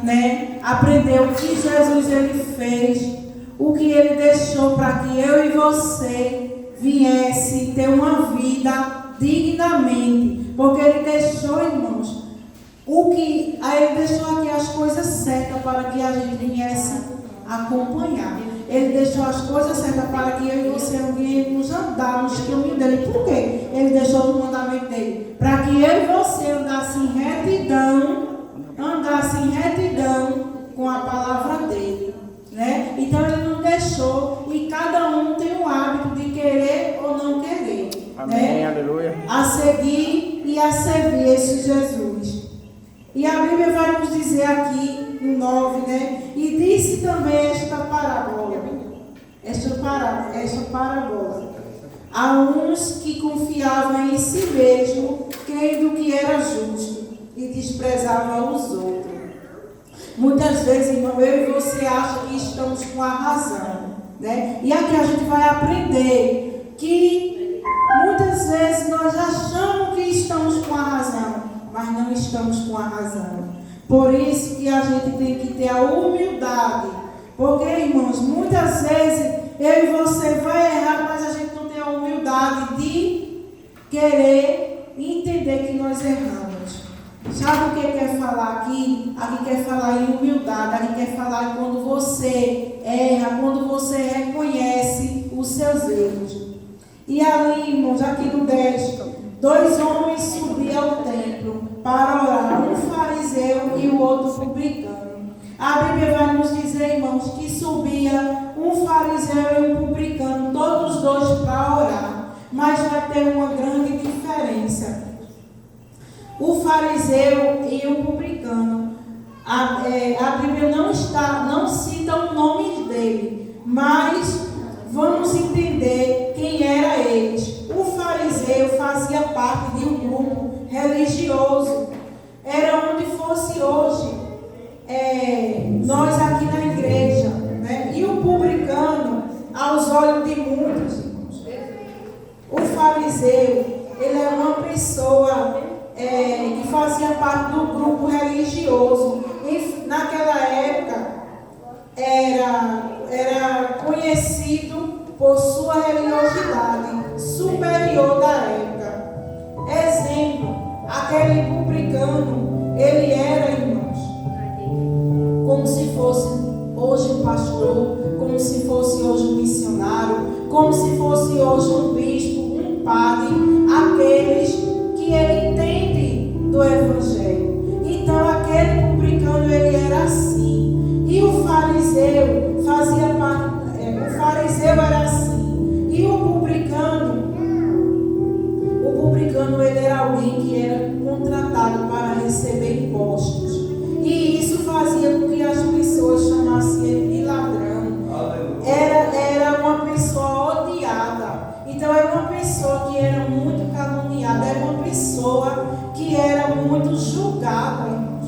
né? Aprender o que Jesus ele fez, o que ele deixou para que eu e você viesse ter uma vida dignamente, porque ele deixou, irmãos, ele deixou aqui as coisas certas para que a gente viesse acompanhar. Ele deixou as coisas certas para que eu e você viemos andar nos caminhos dele. Por quê? Ele deixou o mandamento dele para que eu e você andassem em retidão com a palavra dele, né? Então ele não deixou, e cada um tem o hábito de querer ou não querer. Amém, né? aleluia. A seguir e a servir esse Jesus. E a Bíblia vai nos dizer aqui no 9, né? E disse também esta parábola a uns que confiavam em si mesmo, crendo que era justo, e desprezavam os outros. Muitas vezes, irmão, eu e você acham que estamos com a razão, né? E aqui a gente vai aprender que muitas vezes nós achamos que estamos com a razão, mas não estamos com a razão. Por isso que a gente tem que ter a humildade. Porque, irmãos, muitas vezes eu e você vai errar, mas a gente não tem a humildade de querer entender que nós erramos. Sabe o que quer falar aqui? Aqui quer falar em humildade, aqui quer falar quando você erra, quando você reconhece os seus erros. E ali, irmãos, aqui no 10, 2 homens subiam ao templo para orar, um fariseu e o outro publicano. A Bíblia vai nos dizer, irmãos, que subia um fariseu e um publicano, todos os dois para orar. Mas vai ter uma grande diferença. O fariseu e o publicano, a Bíblia não cita o nome dele, mas vamos entender quem era eles. O fariseu fazia parte de um grupo religioso. Era onde fosse hoje, nós aqui na igreja, né? E o publicano, aos olhos de muitos, o fariseu, ele era uma pessoa que fazia parte do grupo religioso. E naquela época era conhecido por sua religiosidade superior da época. Exemplo, aquele publicano, ele era, irmãos, como se fosse hoje um pastor, como se fosse hoje um missionário, como se fosse hoje um bispo, um padre, aqueles que ele entende do evangelho. Então aquele publicano, ele era assim. E o fariseu fazia parte, o fariseu era assim. E o publicano ele era alguém que era contratado para receber impostos. E isso fazia com que as pessoas chamassem ele de ladrão. Era uma pessoa odiada. Então era uma pessoa que era muito caluniada. Era uma pessoa que era muito julgada, irmãos.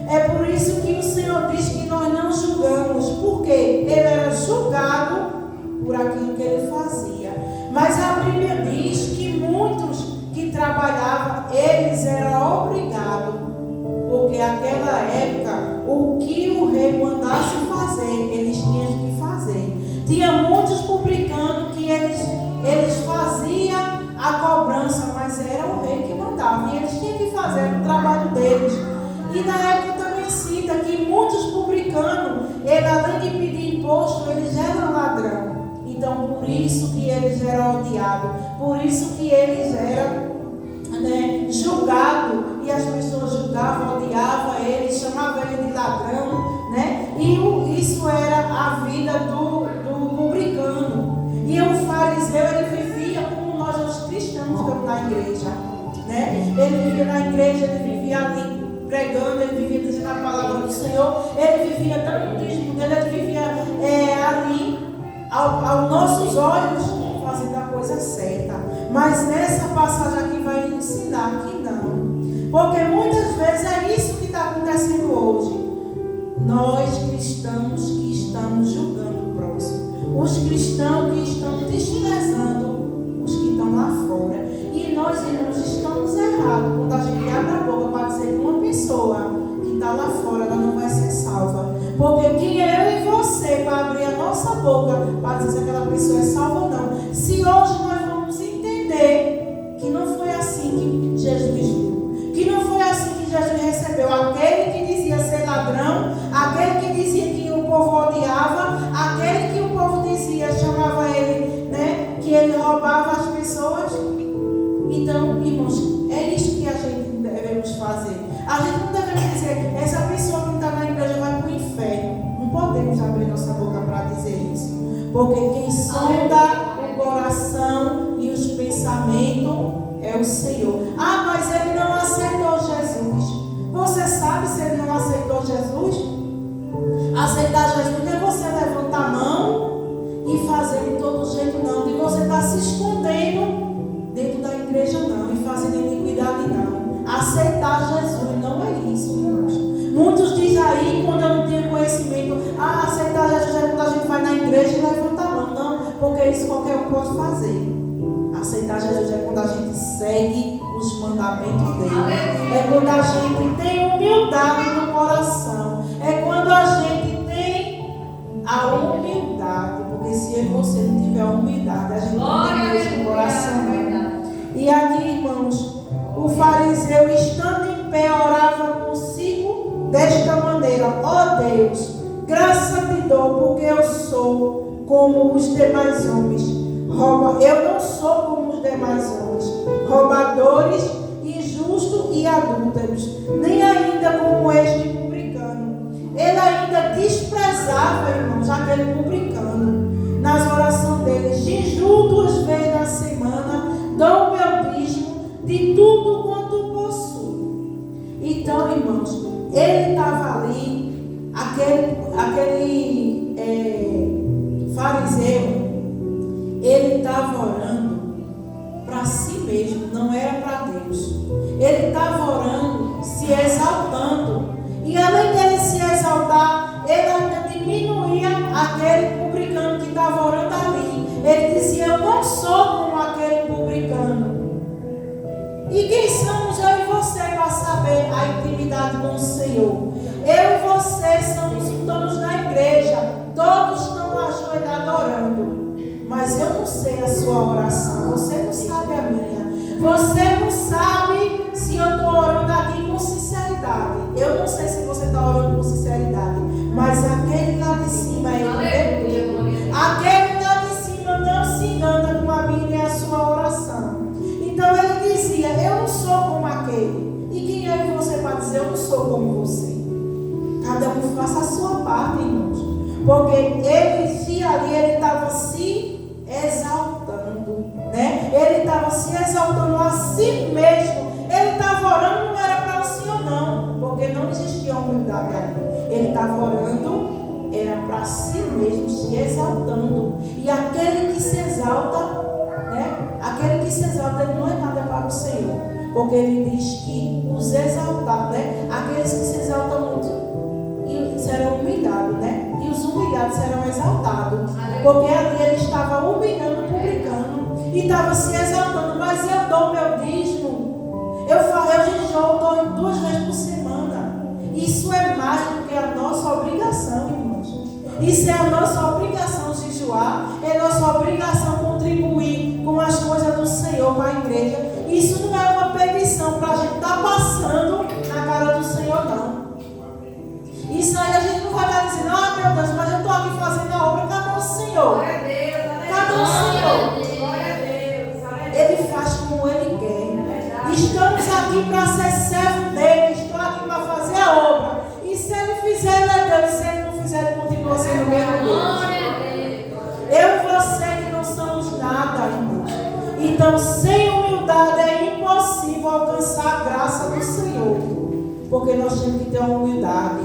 É por isso que o Senhor diz que nós não julgamos. Porque ele era julgado por aquilo que ele fazia. Mas a Bíblia diz que muitos que trabalhavam, eles eram obrigados. Porque naquela época, o que o rei mandasse fazer, eles tinham que fazer. Tinha muitos publicanos que eles faziam a cobrança, mas era o rei que mandava. E eles tinham que fazer o trabalho deles. E na época também cita que muitos publicanos, além de pedir imposto, eles eram ladrão. Então, por isso que eles eram odiados. Por isso que eles eram julgados. E as pessoas julgavam, odiavam ele, chamavam ele de ladrão, né? E isso era a vida do publicano. E o fariseu, ele vivia como nós os cristãos estamos na igreja, né? Ele vivia na igreja, ele vivia ali pregando, ele vivia dizendo a palavra do Senhor, ele vivia dando o dízimo dele, ele vivia ali, aos nossos olhos, fazendo a coisa certa. Mas nessa passagem aqui vai ensinar que não. Porque muitas vezes é isso que está acontecendo hoje. Nós cristãos que estamos julgando o próximo. Os cristãos que estão desprezando os que estão lá fora. E nós, irmãos, estamos errados quando a gente abre a boca para dizer que uma pessoa que está lá fora, ela não vai Porque quem é eu e você para abrir a nossa boca para dizer se aquela pessoa é salva ou não? Se hoje nós vamos entender que não foi assim que Jesus viu, que não foi assim que Jesus recebeu aquele que dizia ser ladrão, aquele que dizia que o povo odiava, aquele que o povo dizia, chamava ele, né, que ele roubava as pessoas. Então, irmãos, é isso que a gente devemos fazer. A gente não deve dizer, essa pessoa que está na igreja vai para o inferno. Não podemos abrir nossa boca para dizer isso. Porque quem sonda o coração e os pensamentos é o Senhor. Ah, mas ele não aceitou Jesus. Você sabe se ele não aceitou Jesus? Aceitar Jesus não é você levantar a mão e fazer de todo jeito, não. De você estar se escondendo dentro da igreja, não. E fazendo iniquidade, não. Aceitar Jesus não é isso, irmãos. Muitos dizem aí, quando eu não tenho conhecimento, aceitar Jesus é quando a gente vai na igreja e levanta a mão. Não, porque isso qualquer um pode fazer. Aceitar Jesus é quando a gente segue os mandamentos dele. É quando a gente tem humildade no coração. É quando a gente tem a humildade. Porque se eu e você não tiver humildade, a gente não tem Deus no coração. E aqui, irmãos, o fariseu, estando em pé, orava consigo desta maneira: ó Deus, graça te dou, porque eu sou como os demais homens. Eu não sou como os demais homens, roubadores, injustos e adúlteros, nem ainda como este publicano. Ele ainda desprezava, irmãos, aquele publicano. Nas orações dele, jejum 2 vezes na semana, dou o meu dízimo de tudo quanto possuo. Então, irmãos, ele estava ali, aquele fariseu, ele estava orando para si mesmo, não era para Deus. Ele estava orando, se exaltando. E além dele se exaltar, ele ainda diminuía aquele publicano que estava orando ali. Ele dizia: eu não sou como aquele publicano. E quem somos eu e você para saber a intimidade com o Senhor? Eu e você estamos na igreja, todos estão ajoelhados orando. Mas eu não sei a sua oração, você não sabe a minha. Você não sabe se eu estou orando aqui com sinceridade. Eu não sei se você está orando com sinceridade, mas aquele lá de cima é o aquele lá de cima não se engana com a minha e a sua oração. Então ele dizia: eu não sou como aquele. E quem é você para dizer: eu não sou como você? Cada um faça a sua parte, irmãos. Porque ele dizia ali, ele estava se exaltando, né? Ele estava se exaltando a si mesmo. Ele estava orando, não era para o Senhor, não, porque não existia humildade ali. Ele estava orando, era para si mesmo, se exaltando. E aquele que se exalta, né? Aquele que se exalta, ele não é nada para o Senhor, porque ele diz que os exaltados, né? Aqueles que se exaltam muito serão humilhados, né? E os humilhados serão exaltados. Porque ali ele estava humilhando o publicano e estava se exaltando. Mas eu dou meu dízimo, eu dou 2 vezes por semana. Isso é mais do que a nossa obrigação, irmãos. Isso é a nossa obrigação jejuar, é nossa obrigação contribuir com as coisas do Senhor para a igreja. Isso não é uma petição para a gente estar passando na cara do Senhor, não. Isso aí a gente não vai estar dizendo: meu Deus, mas eu estou aqui fazendo a obra. Cadê o Senhor? Cadê o Senhor? Ele faz como Ele quer. Estamos aqui para ser servo dele. Estou aqui para fazer a obra. E se Ele fizer, ele é Deus. Se Ele não fizer, Ele continua sendo o mesmo Deus. Eu e você que não somos nada, irmãos. Então, sem humildade é impossível alcançar a graça do Senhor. Porque nós temos que ter uma humildade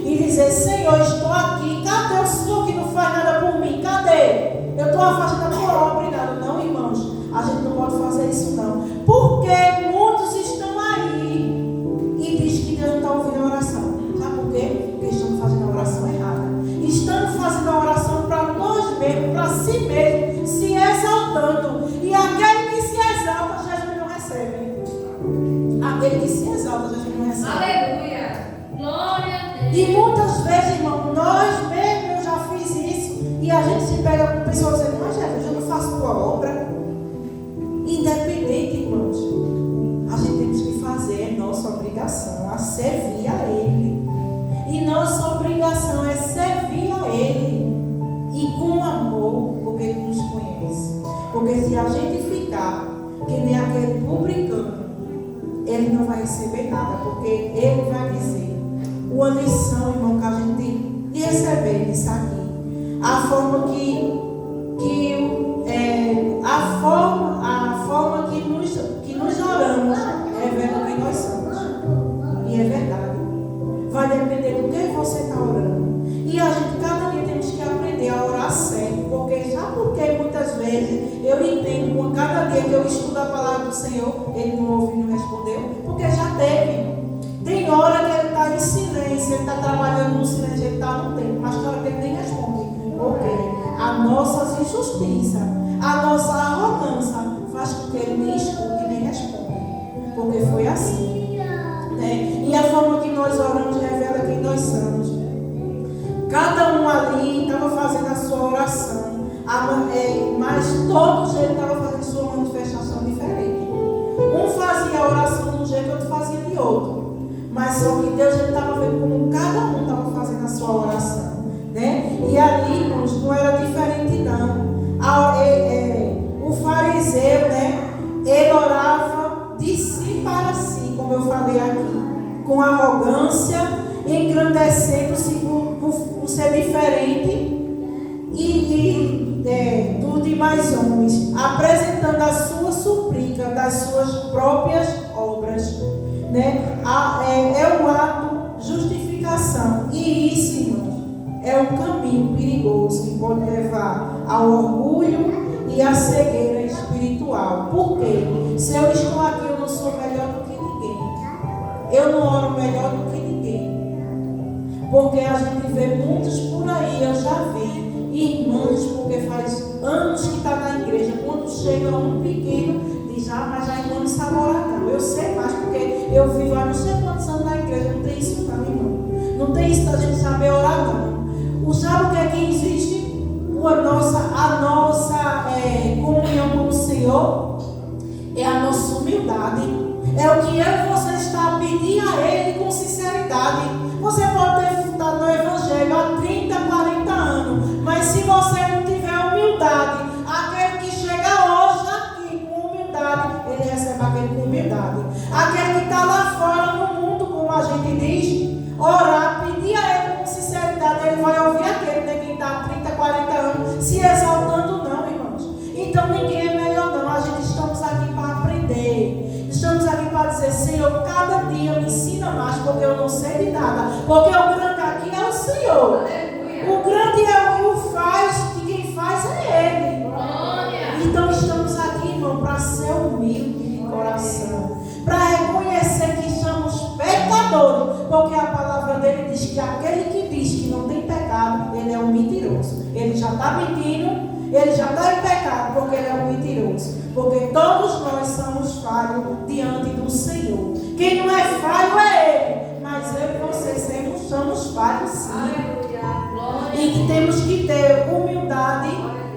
e dizer: Senhor, estou aqui. Cadê o Senhor que não faz nada por mim? Cadê? Eu estou afastada por obra. Obrigado. Não, irmãos, a gente não pode fazer isso, não. Porque muitos estão aí e diz que Deus não está ouvindo a oração. Sabe por quê? Porque estamos fazendo a oração errada. Estamos fazendo a oração para nós mesmos, para si mesmo, se exaltando. E aquele que se exalta, Jesus não recebe. Aquele que se exalta, Jesus não recebe. Aleluia. Glória a Deus. E muitas vezes, irmão, nós mesmos, eu já fiz isso, e a gente se pega com pessoas dizendo, mas Jesus, eu não faço tua obra. Independente, irmãos, a gente temos que fazer, é nossa obrigação, a servir a Ele. E nossa obrigação é servir a Ele. E com amor, porque Ele nos conhece. Porque se a gente ficar que nem aquele publicano, ele não vai receber nada, porque ele vai dizer uma lição, irmão, que a gente tem que receber isso aqui. A forma que nos oramos revela quem nós somos. E é verdade. Vai depender do que você está orando. E a gente cada dia temos que aprender a orar certo. Porque muitas vezes eu entendo com cada dia que eu estudo a palavra do Senhor, ele não ouviu e não respondeu, porque já teve. Tem hora que ele está em silêncio, ele está trabalhando no silêncio, ele está no tempo, mas tem hora que ele nem responde. Porque a nossa injustiça, a nossa arrogância faz com que ele nem escute e nem responda. Porque foi assim. Né? E a forma que nós oramos revela quem nós somos. Cada um ali estava fazendo a sua oração, mas todos eles estavam fazendo sua manifestação diferente. Um fazia a oração de um jeito, outro fazia de outro. Mas só que Deus estava vendo como cada um estava fazendo a sua oração. Né? E ali, irmãos, não era diferente não. O fariseu, né, ele orava de si para si, como eu falei aqui, com arrogância, engrandecendo-se por ser diferente dos demais homens, apresentando a sua súplica das suas próprias obras. Né? É um ato de justificação. E isso, irmãos, é um caminho perigoso que pode levar ao orgulho e à cegueira espiritual. Por quê? Se eu estou aqui, eu não sou melhor do que ninguém. Eu não oro melhor do que ninguém. Porque a gente vê muitos por aí, eu já vi irmãos, porque faz anos que está na igreja, quando chega um pequeno, diz, mas a irmã não sabe orar não. Eu sei mais, porque eu vivo há não sei quantos anos na igreja, não tem isso não, irmão. Não tem isso da gente saber orar não. Sabe o que é que existe? A nossa comunhão com o Senhor é a nossa humildade. É o que eu e você está a pedir a Ele com sinceridade. Você pode ter estado no Evangelho há 30, 40 anos, mas se você não tiver humildade, aquele que chega hoje aqui com humildade, ele recebe aquele com humildade. Aquele que está lá fora no mundo, como a gente diz, orar, pedir a Ele com sinceridade, ele vai ouvir aquele, né, que está há 30, 40 anos, se exaltando não, irmãos. Então ninguém é melhor não, a gente estamos aqui para aprender. Estamos aqui para dizer, Senhor, cada dia me ensina mais, porque eu não sei de nada. Porque o grande aqui é o Senhor. O grande é o que faz, e quem faz é Ele. Então estamos aqui, irmão, para ser humilde de coração. Para reconhecer que somos pecadores. Porque a palavra dele diz que aquele que diz que não tem pecado, ele é um mentiroso. Ele já está mentindo. Ele já está em pecado porque ele é um mentiroso. Porque todos nós somos falhos diante do Senhor. Quem não é falho é Ele. Mas eu e você somos falhos sim. E que temos que ter humildade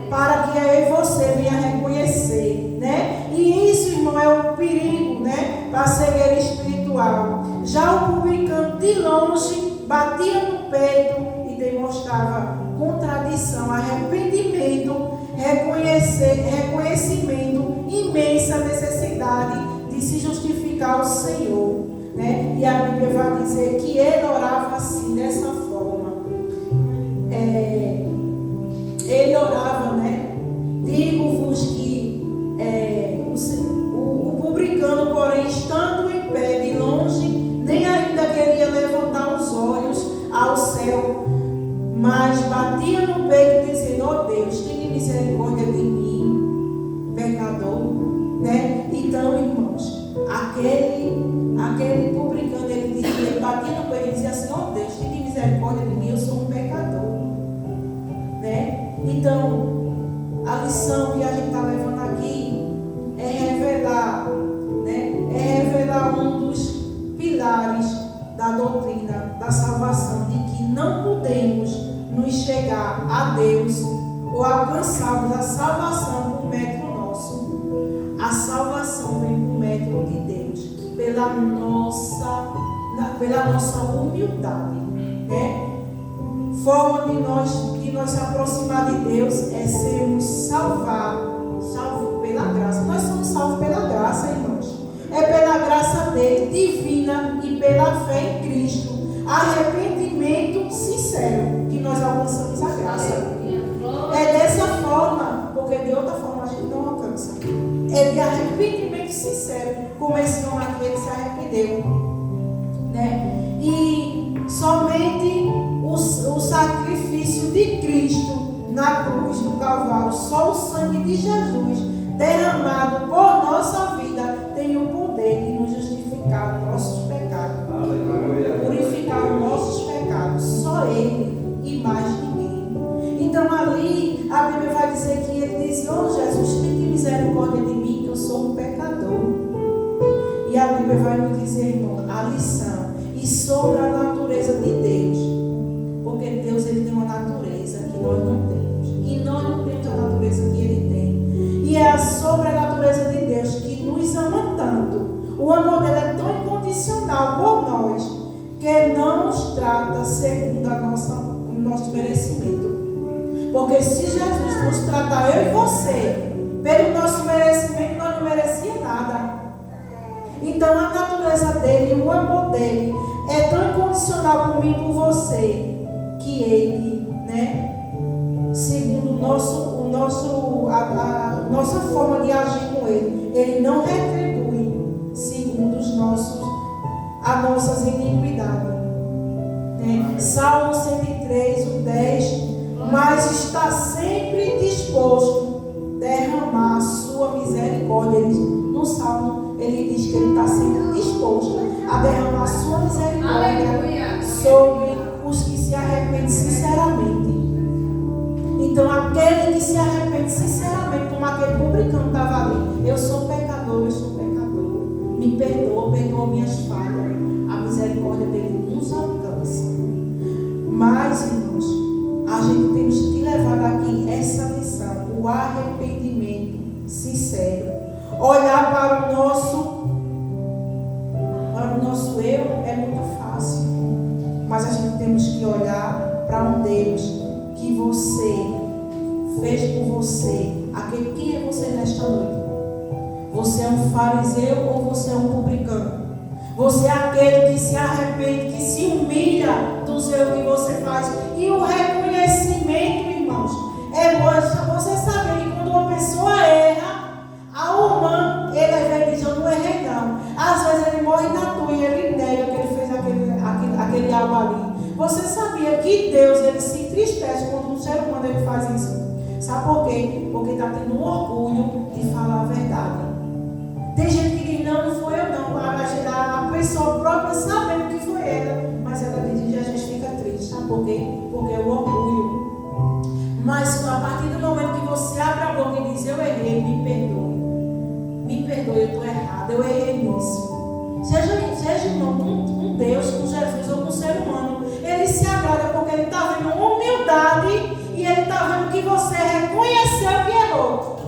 para que eu e você venha reconhecer. Né? E isso, irmão, é um perigo, né, para a cegueira espiritual. Já o publicano de longe batia no peito e demonstrava contradição, arrependimento, reconhecimento, imensa necessidade de se justificar ao Senhor. Né? E a Bíblia vai dizer que ele orava assim, dessa forma. Ele orava, né? Digo-vos que o publicano, porém, estando em pé de longe, nem ainda queria levantar os olhos ao céu, mas batia no peito dizendo, ó Deus, tenha misericórdia de mim, pecador. Né? Então, irmãos, aquele publicano, ele batia no peito e dizia assim, ó Deus, tenha misericórdia de mim, eu sou um pecador. Né? Então, a lição que a gente está levando aqui é revelar, né? É revelar um dos pilares da doutrina da salvação, de que não podemos nos chegar a Deus ou alcançarmos a salvação por mérito nosso. A salvação vem por mérito de Deus, pela nossa humildade, né? Forma de nós se aproximar de Deus é sermos salvos pela graça. Nós somos salvos pela graça, irmãos. É pela graça dele, divina, e pela fé em Cristo. Arrependimento sincero que nós alcançamos a graça. É dessa forma, porque de outra forma a gente não alcança. É de arrependimento sincero, como esse homem aqui, ele se arrependeu, né? E somente o sacrifício de Cristo na cruz do Calvário, só o sangue de Jesus derramado por nossa vida tem o poder de nos justificar os nossos pecados, purificar os nossos pecados, só Ele e mais ninguém. Então ali a Bíblia vai dizer que ele diz: "Oh Jesus, tem misericórdia de mim, que eu sou um pecador." E a Bíblia vai nos dizer, irmão, a lição e sobre a natureza de Deus, porque Deus, ele tem uma natureza que nós não temos, e nós não temos a natureza que ele tem, e é sobre a natureza de Deus que nos ama tanto. O amor dele é tão incondicional por nós que ele não nos trata segundo o nosso merecimento. Porque se Jesus nos tratar, eu e você, pelo nosso merecimento, nós não merecíamos nada. Então a natureza dele, o amor dele é tão incondicional por mim e por você, que ele, né, segundo a nossa forma de agir com ele não retribui segundo as nossas iniquidades, né? Salmo 103, o 10: "Mas está sempre disposto a derramar a sua misericórdia." No Salmo, ele diz que ele está sempre disposto a derramar a sua misericórdia sobre os que se arrependem sinceramente. Então, aquele que se arrepende sinceramente, como aquele publicano estava ali: "Eu sou pecador, me perdoa minhas falhas." A misericórdia dele nos alcança. Mas, irmãos, a gente temos que levar daqui essa lição: o arrependimento sincero. Olhar para o nosso erro é muito fácil, mas a gente temos que olhar para um Deus que você fez por você. Quem é você nesta noite? Você é um fariseu ou você é um publicano? Você é aquele que se arrepende, que se humilha dos erros que você faz. E o reconhecimento, irmãos, é bom. Você sabe que quando uma pessoa erra, a humana, ele às vezes diz: "Eu não errei não." Às vezes ele morre na tua e ele nega que ele fez aquele algo ali. Você sabia que Deus, ele se entristece quando um ser humano ele faz isso? Sabe por quê? Porque está tendo um orgulho de falar a verdade. Tem gente que diz: "Não foi eu não." A pessoa própria sabendo que foi ela, mas ela diz: "E Jesus fica triste." Sabe por quê? Porque é o orgulho. Mas a partir do momento que você abre a boca e diz: "Eu errei, me perdoe, eu estou errado, eu errei nisso." Seja irmão, com Deus, com Jesus ou com o ser humano, ele se agrada porque ele está vendo uma humildade e ele está vendo que você reconheceu que errou.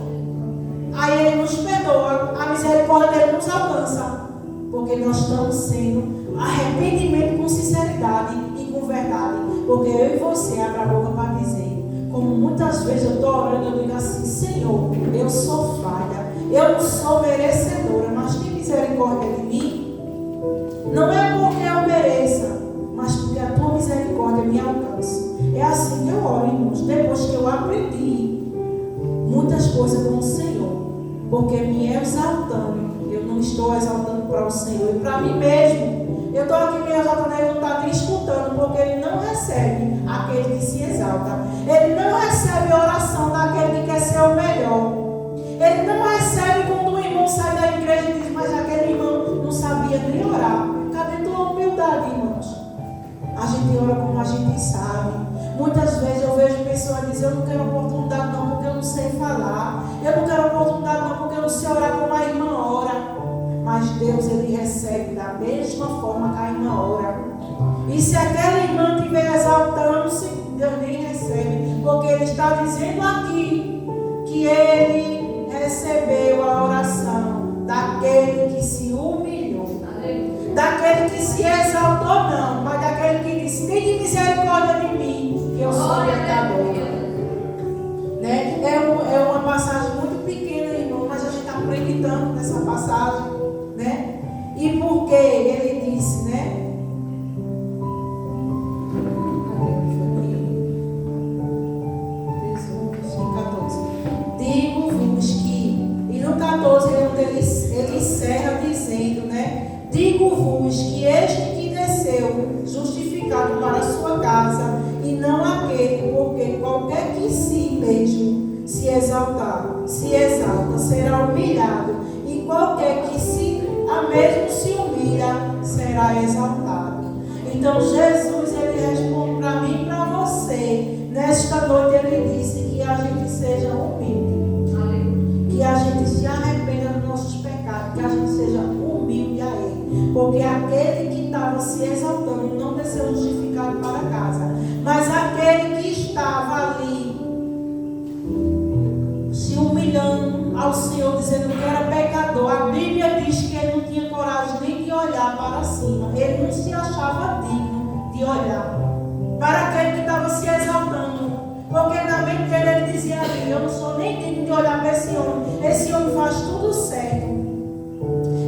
Aí ele nos perdoa, a misericórdia dele nos alcança, porque nós estamos sendo arrependimento com sinceridade e com verdade. Porque eu e você abre a boca para dizer, como muitas vezes eu estou orando, eu digo assim: "Senhor, eu sou falha, eu não sou merecedora, mas tem misericórdia de mim." Não é porque eu mereça, mas porque a tua misericórdia me alcança. É assim que eu oro, irmãos, depois que eu aprendi muitas coisas com o Senhor, porque me exaltando, eu não estou exaltando para o Senhor e para mim mesmo. Eu estou aqui me exaltando, ele não está nem escutando, porque ele não recebe aquele que se exalta. Ele não recebe a oração daquele que quer ser o melhor. Ele não recebe quando o irmão sai da igreja e diz: "Mas aquele irmão não sabia nem orar." Cadê tua humildade, irmãos? A gente ora como a gente sabe. Muitas vezes eu vejo pessoas dizer: "Eu não quero oportunidade não, porque eu não sei falar. Eu não quero oportunidade não, porque eu não sei orar como a irmã ora." Mas Deus, ele recebe da mesma forma que a irmã ora. E se aquela irmã estiver exaltando-se, Deus nem recebe. Porque Ele está dizendo aqui que Ele recebeu a oração daquele que se humilhou. Daquele que se exaltou, não, mas daquele que disse: tem misericórdia de mim, que eu sou pecador. Né? É uma passagem muito pequena, irmão, mas a gente aprende tanto nessa passagem, né? E porque ele disse, né? Digo-vos que, e no 14 ele encerra dizendo, né? Digo-vos que este que desceu justificado para a sua casa, e não aquele, porque qualquer que si mesmo se exalta, será humilhado, e qualquer que a mesmo se humilha, será exaltado. Então Jesus, ele responde para mim e para você. Nesta noite ele disse que a gente seja humilde, que a gente se arrependa dos nossos pecados, que a gente seja humilde a Ele, porque aquele que estava se exaltando não desceu justificado para casa, mas aquele que estava ali se humilhando ao Senhor, dizendo que era pecador. A Bíblia diz que ele não tinha coragem nem de olhar para cima, ele não se achava digno de olhar para aquele que estava se exaltando, porque na mente dele ele dizia ali: eu não sou nem digno de olhar para esse homem faz tudo certo.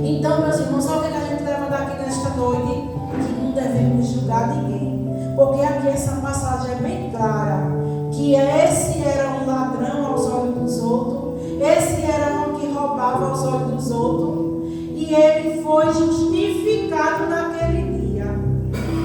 Então, meus irmãos, sabe o que a gente leva daqui nesta noite? Que não devemos julgar ninguém, porque aqui essa passagem é bem clara, que esse era um ladrão aos olhos dos outros, esse era um que roubava aos olhos dos outros, e ele foi justificado naquele dia.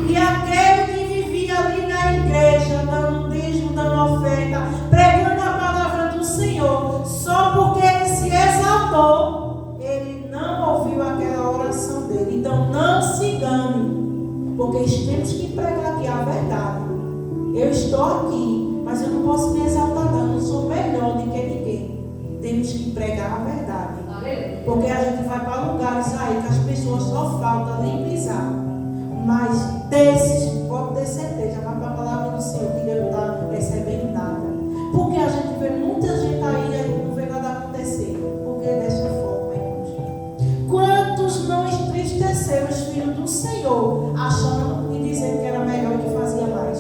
E aquele que vivia ali na igreja, dando dízimo, dando oferta, pregando a palavra do Senhor, só porque ele se exaltou, ele não ouviu aquela oração dele. Então não se engane, porque temos que pregar aqui a verdade. Eu estou aqui, mas eu não posso me exaltar, não sou melhor do que ninguém. Temos que pregar a verdade, porque a gente vai para lugares aí que as pessoas só faltam nem pisar, mas desses, pode ter certeza, vai para a palavra do Senhor, que Deus não está recebendo nada, porque a gente vê muita gente aí e não vê nada acontecer, porque é dessa forma, irmãos. Quantos não entristeceram os filhos do Senhor, achando e dizendo que era melhor e que fazia mais?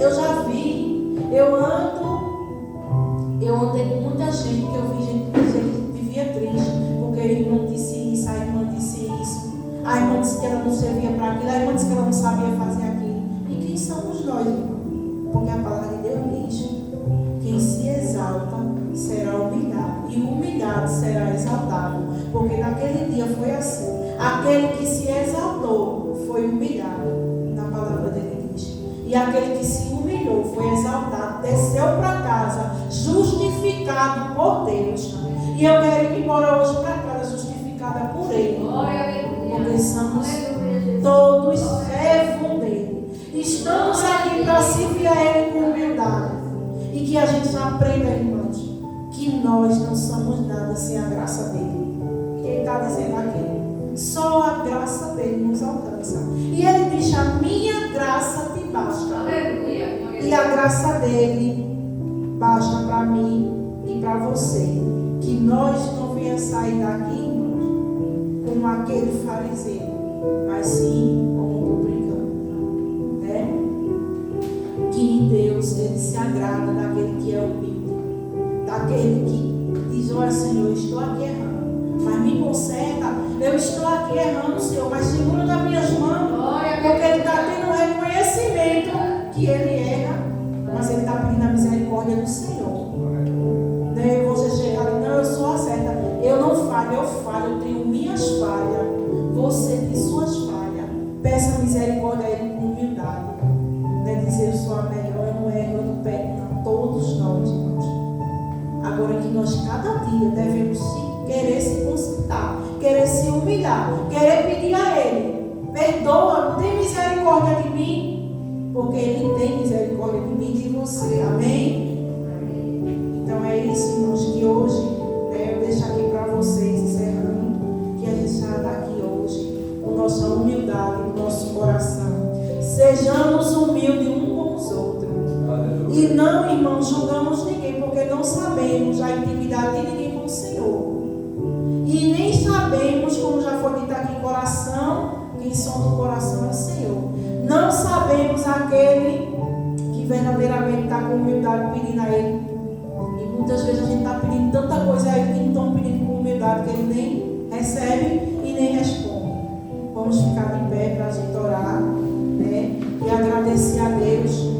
Eu já vi, eu andei com muita gente, que eu vi gente que vivia triste, porque a irmã disse isso, a irmã disse isso, a irmã disse que ela não servia para aquilo, a irmã disse que ela não sabia fazer aquilo. E quem somos nós, irmão? Porque a palavra de Deus diz: quem se exalta será humilhado, e o humilhado será exaltado, porque naquele dia foi assim. Aquele que se exaltou foi humilhado, na palavra dele diz, e aquele que se humilhou foi exaltado, desceu para casa, justificado por Deus. E eu quero ir embora hoje para casa, justificada por Ele, porque somos todos servos dele. Estamos aqui para servir a Ele com humildade, e que a gente aprenda, irmãos, que nós não somos nada sem a graça dele. Ele está dizendo aqui: só a graça dele nos alcança. E ele diz: a minha graça te basta. E a graça dele basta para mim e para você. Que nós não venhamos sair daqui, irmãos, como aquele fariseu, mas sim como um publicano, né? Que Deus, ele se agrada daquele que é humilde, daquele que diz: olha, Senhor, eu estou aqui errando, mas me conserta. Eu estou aqui errando, Senhor, mas segura nas minhas mãos, porque ele está tendo reconhecimento que ele erra, mas ele está pedindo a misericórdia do Senhor. Daí você chega ali: não, eu sou a certa, eu não falho, eu tenho minhas falhas, você tem suas falhas. Peça misericórdia a Ele com humildade. Não é dizer: eu sou a melhor, eu não erro, eu não pego, não. Todos nós, irmãos. Agora que nós cada dia devemos querer se consultar, querer se humilhar, querer pedir a Ele: perdoa, tem misericórdia de mim, porque Ele tem misericórdia de mim e de você. Amém? Então é isso, irmãos, que hoje, né, eu deixo aqui para vocês, encerrando, que a gente sai daqui hoje com nossa humildade, no nosso coração, Sejamos humildes um com os outros. E não, irmãos, julgamos ninguém, porque não sabemos a intimidade de ninguém com o Senhor. E nem sabemos, como já foi dito aqui, coração, quem sonda o coração é o Senhor. Não sabemos aquele que verdadeiramente está com humildade pedindo a Ele. E muitas vezes a gente está pedindo tanta coisa a Ele que não estão pedindo com humildade, que Ele nem recebe e nem responde. Vamos ficar de pé para a gente orar, né? E agradecer a Deus